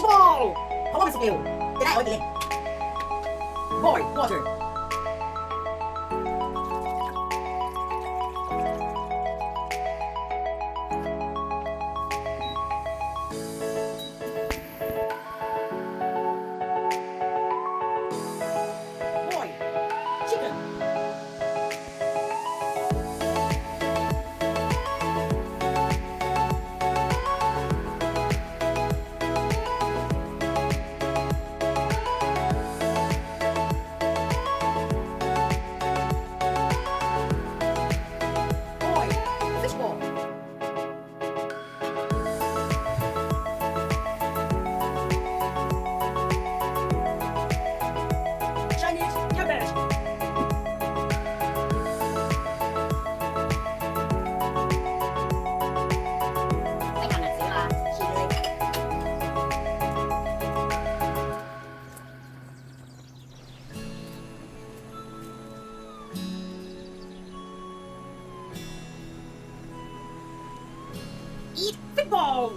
Fishball เพราะว่ามันสุกเร็วจะได้เอาไว้กินเล่น Boil water Boil chicken Boil fishball Chinese cabbage ไม่ทันอ่ะเสียเวลาฉีกเลย Eat football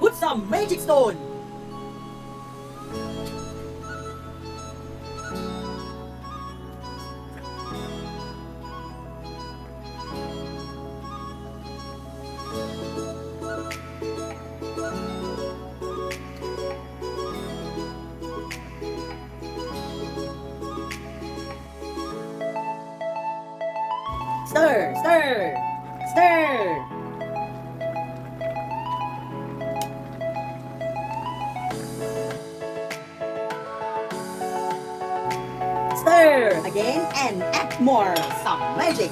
Put some magic stone Stir, stir, stir. Stir again and add more some magic.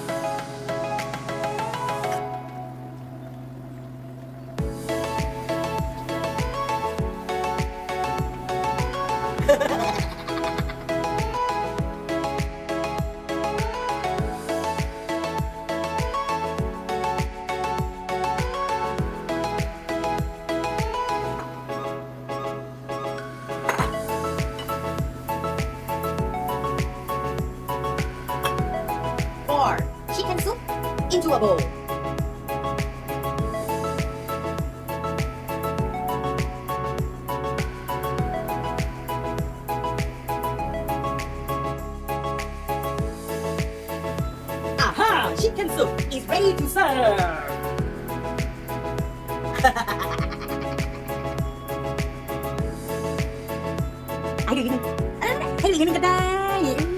Pour chicken soup into a bowl. Aha! Chicken soup is ready to serve. Hãy đừng cái này. Hãy đừng cái này.